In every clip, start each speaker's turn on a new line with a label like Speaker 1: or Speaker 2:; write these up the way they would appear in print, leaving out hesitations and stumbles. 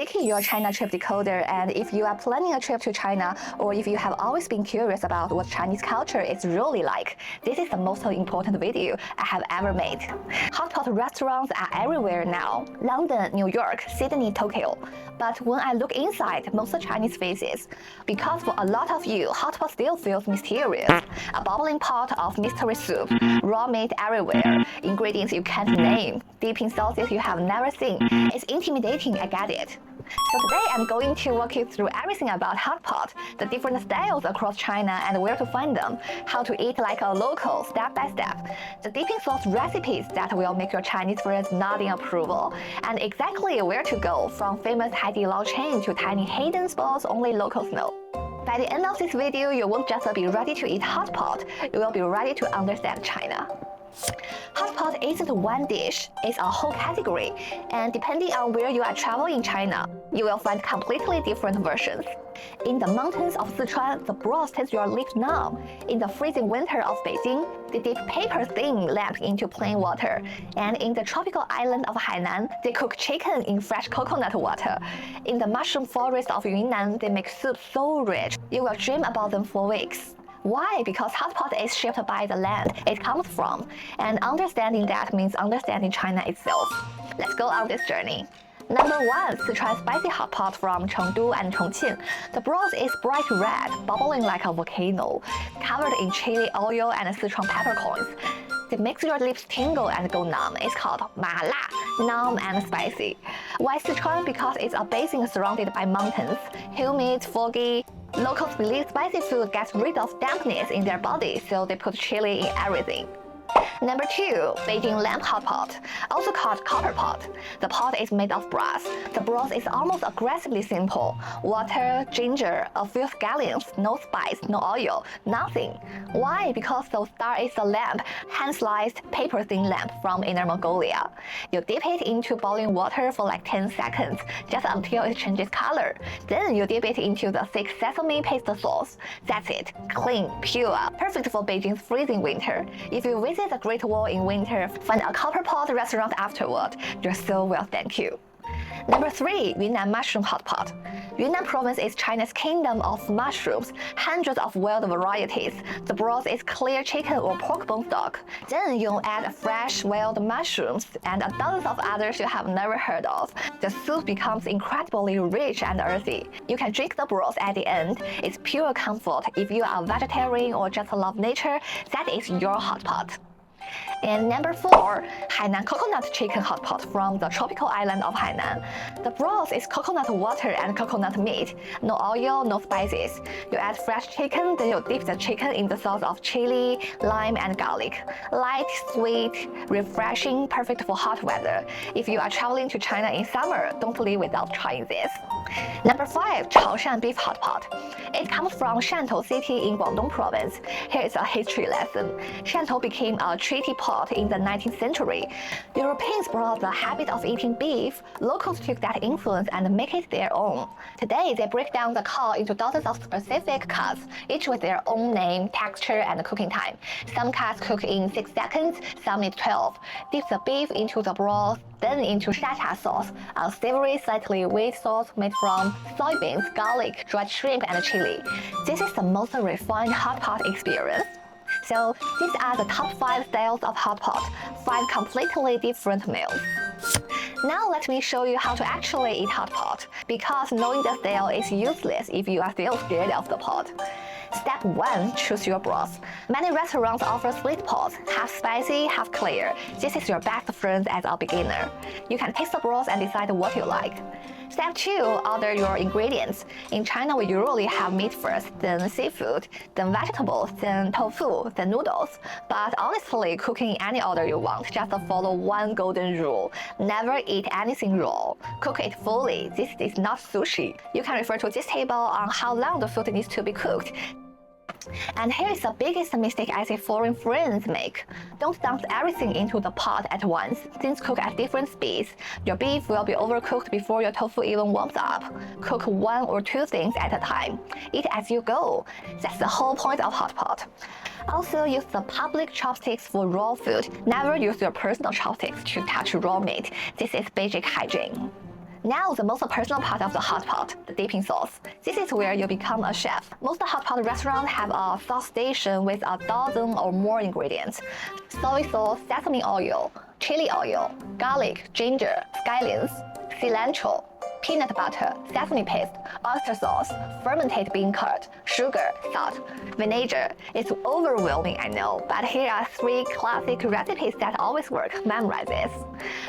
Speaker 1: Vicky, your China trip decoder, and if you are planning a trip to China, or if you have always been curious about what Chinese culture is really like, this is the most important video I have ever made. Hotpot restaurants are everywhere now: London, New York, Sydney, Tokyo. But when I look inside most Chinese faces, because for a lot of you, hotpot still feels mysterious. A bubbling pot of mystery soup, raw meat everywhere, ingredients you can't name, dipping sauces you have never seen. It's intimidating, I get it. So today I'm going to walk you through everything about hotpot, the different styles across China and where to find them, how to eat like a local step by step, the dipping sauce recipes that will make your Chinese friends nod in approval, and exactly where to go from famous Haidilao chain to tiny hidden spots only locals know. By the end of this video, you won't just be ready to eat hotpot, you will be ready to understand China. Hotpot isn't one dish, it's a whole category, and depending on where you are traveling in China, you will find completely different versions. In the mountains of Sichuan, the broth takes your lips numb. In the freezing winter of Beijing, they dip paper-thin lamb into plain water. And in the tropical island of Hainan, they cook chicken in fresh coconut water. In the mushroom forest of Yunnan, they make soup so rich, you will dream about them for weeks. Why? Because hotpot is shaped by the land it comes from, and understanding that means understanding China itself. Let's go on this journey. Number 1, Sichuan spicy hotpot from Chengdu and Chongqing. The broth is bright red, bubbling like a volcano, covered in chili oil and Sichuan peppercorns. It makes your lips tingle and go numb. It's called ma la, numb and spicy. Why Sichuan? Because it's a basin surrounded by mountains, humid, foggy. Locals believe spicy food gets rid of dampness in their body, so they put chili in everything. Number 2, Beijing lamb hotpot, also called copper pot. The pot is made of broth. The broth is almost aggressively simple: water, ginger, a few scallions, no spice, no oil, nothing. Why? Because the star is the lamb, hand-sliced, paper-thin lamb from Inner Mongolia. You dip it into boiling water for like 10 seconds, just until it changes color. Then you dip it into the thick sesame paste sauce. That's it, clean, pure, perfect for Beijing's freezing winter. If you visit the Great Wall in winter, find a copper pot restaurant afterward. Your soul will thank you. Number 3, Yunnan mushroom hotpot. Yunnan province is China's kingdom of mushrooms, hundreds of wild varieties. The broth is clear chicken or pork bone stock. Then you add fresh wild mushrooms and dozens of others you have never heard of. The soup becomes incredibly rich and earthy. You can drink the broth at the end. It's pure comfort. If you are a vegetarian or just love nature, that is your hotpot. And number 4, Hainan coconut chicken hotpot from the tropical island of Hainan. The broth is coconut water and coconut meat. No oil, no spices. You add fresh chicken, then you dip the chicken in the sauce of chili, lime, and garlic. Light, sweet, refreshing, perfect for hot weather. If you are traveling to China in summer, don't leave without trying this. Number 5, Chaoshan beef hotpot. It comes from Shantou city in Guangdong province. Here is a history lesson. Shantou became a treaty pot in the 19th century. Europeans brought the habit of eating beef. Locals took that influence and make it their own. Today, they break down the cow into dozens of specific cuts, each with their own name, texture, and cooking time. Some cuts cook in 6 seconds, some need 12. Dip the beef into the broth, then into shacha sauce, a savory, slightly weighed sauce made from soybeans, garlic, dried shrimp, and chili. This is the most refined hotpot experience. So these are the top 5 styles of hotpot, 5 completely different meals. Now let me show you how to actually eat hotpot, because knowing the style is useless if you are still scared of the pot. Step 1, choose your broth. Many restaurants offer split pots, half spicy, half clear. This is your best friend as a beginner. You can taste the broth and decide what you like. Step 2, order your ingredients. In China, we usually have meat first, then seafood, then vegetables, then tofu, then noodles. But honestly, cooking in any order you want, just follow one golden rule: never eat anything raw. Cook it fully. This is not sushi. You can refer to this table on how long the food needs to be cooked. And here is the biggest mistake I see foreign friends make. Don't dump everything into the pot at once. Things cook at different speeds. Your beef will be overcooked before your tofu even warms up. Cook 1 or 2 things at a time. Eat as you go. That's the whole point of hotpot. Also, use the public chopsticks for raw food. Never use your personal chopsticks to touch raw meat. This is basic hygiene. Now the most personal part of the hot pot, the dipping sauce. This is where you become a chef. Most hot pot restaurants have a sauce station with a dozen or more ingredients. Soy sauce, sesame oil, chili oil, garlic, ginger, scallions, cilantro, peanut butter, sesame paste, oyster sauce, fermented bean curd, sugar, salt, vinegar. It's overwhelming, I know, but here are 3 classic recipes that always work. Memorize this.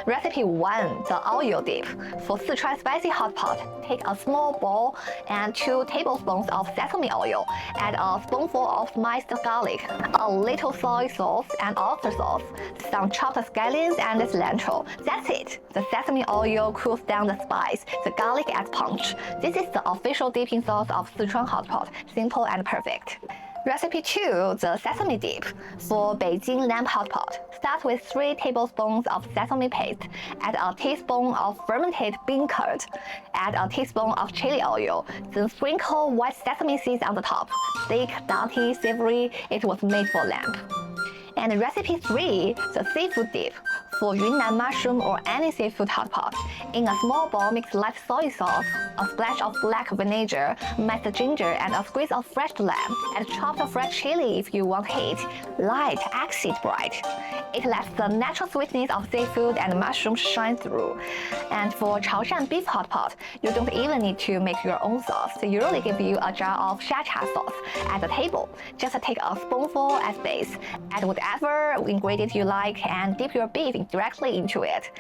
Speaker 1: Recipe 1, the oil dip. For Sichuan spicy hot pot, take a small bowl and 2 tablespoons of sesame oil. Add a spoonful of minced garlic, a little soy sauce and oyster sauce, some chopped scallions and cilantro. That's it. The sesame oil cools down the spice. The garlic adds punch. This is the official dipping sauce of Sichuan hot pot. Simple and perfect. Recipe 2, the sesame dip. For Beijing lamb hot pot, start with 3 tablespoons of sesame paste. Add a teaspoon of fermented bean curd. Add a teaspoon of chili oil. Then sprinkle white sesame seeds on the top. Thick, nutty, savory. It was made for lamb. And recipe 3, the seafood dip. For Yunnan mushroom or any seafood hot pot, in a small bowl mix light soy sauce, a splash of black vinegar, minced ginger, and a squeeze of fresh lamb, and chopped fresh chili if you want heat. Light, exit bright. It lets the natural sweetness of seafood and mushrooms shine through. And for Chaoshan beef hot pot, you don't even need to make your own sauce. They usually give you a jar of sriracha sauce at the table. Just take a spoonful as base. Add whatever ingredient you like and dip your beef directly into it.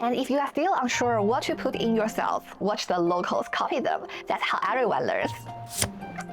Speaker 1: And if you are still unsure what to put in yourself, watch the locals copy them. That's how everyone learns.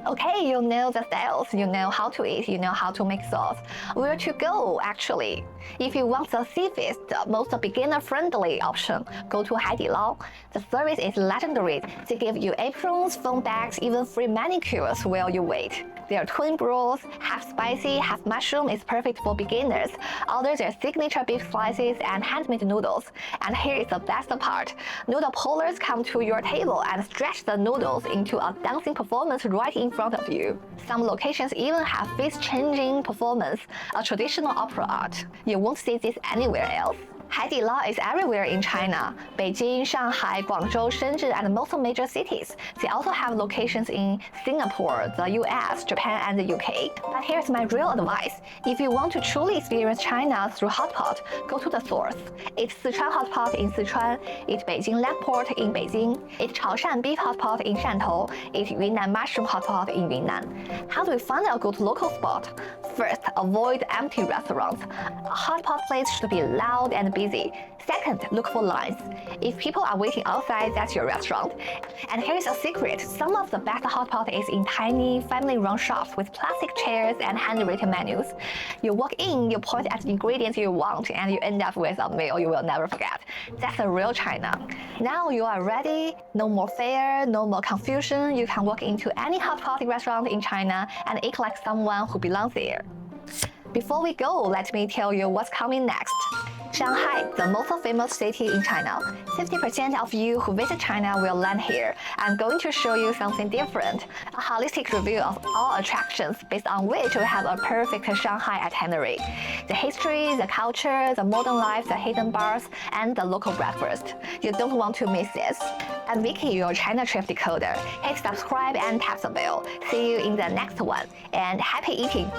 Speaker 1: Okay, you know the styles, you know how to eat, you know how to make sauce. Where to go, actually? If you want the safest, most beginner-friendly option, go to Haidilao. The service is legendary. They give you aprons, phone bags, even free manicures while you wait. Their twin broth, half spicy, half mushroom, is perfect for beginners. Order their signature beef slices and handmade noodles. And here is the best part. Noodle pullers come to your table and stretch the noodles into a dancing performance right in front of you. Some locations even have face-changing performance, a traditional opera art. You won't see this anywhere else. Haidilao is everywhere in China: Beijing, Shanghai, Guangzhou, Shenzhen, and most major cities. They also have locations in Singapore, the US, Japan, and the UK. But here's my real advice. If you want to truly experience China through hot pot, go to the source. It's Sichuan hot pot in Sichuan, it's Beijing lamb pot in Beijing, it's Chaoshan beef hot pot in Shantou, it's Yunnan mushroom hot pot in Yunnan. How do we find a good local spot? First, avoid empty restaurants. A hot pot place should be loud and busy. Second, look for lines. If people are waiting outside, that's your restaurant. And here's a secret. Some of the best hot pot is in tiny, family-run shops with plastic chairs and handwritten menus. You walk in, you point at the ingredients you want, and you end up with a meal you will never forget. That's the real China. Now you are ready. No more fear, no more confusion. You can walk into any hot pot restaurant in China and eat like someone who belongs there. Before we go, let me tell you what's coming next. Shanghai, the most famous city in China. 50% of you who visit China will land here. I'm going to show you something different, a holistic review of all attractions based on which we have a perfect Shanghai itinerary. The history, the culture, the modern life, the hidden bars, and the local breakfast. You don't want to miss this. I'm Vicky, your China trip decoder. Hit subscribe and tap the bell. See you in the next one, and happy eating!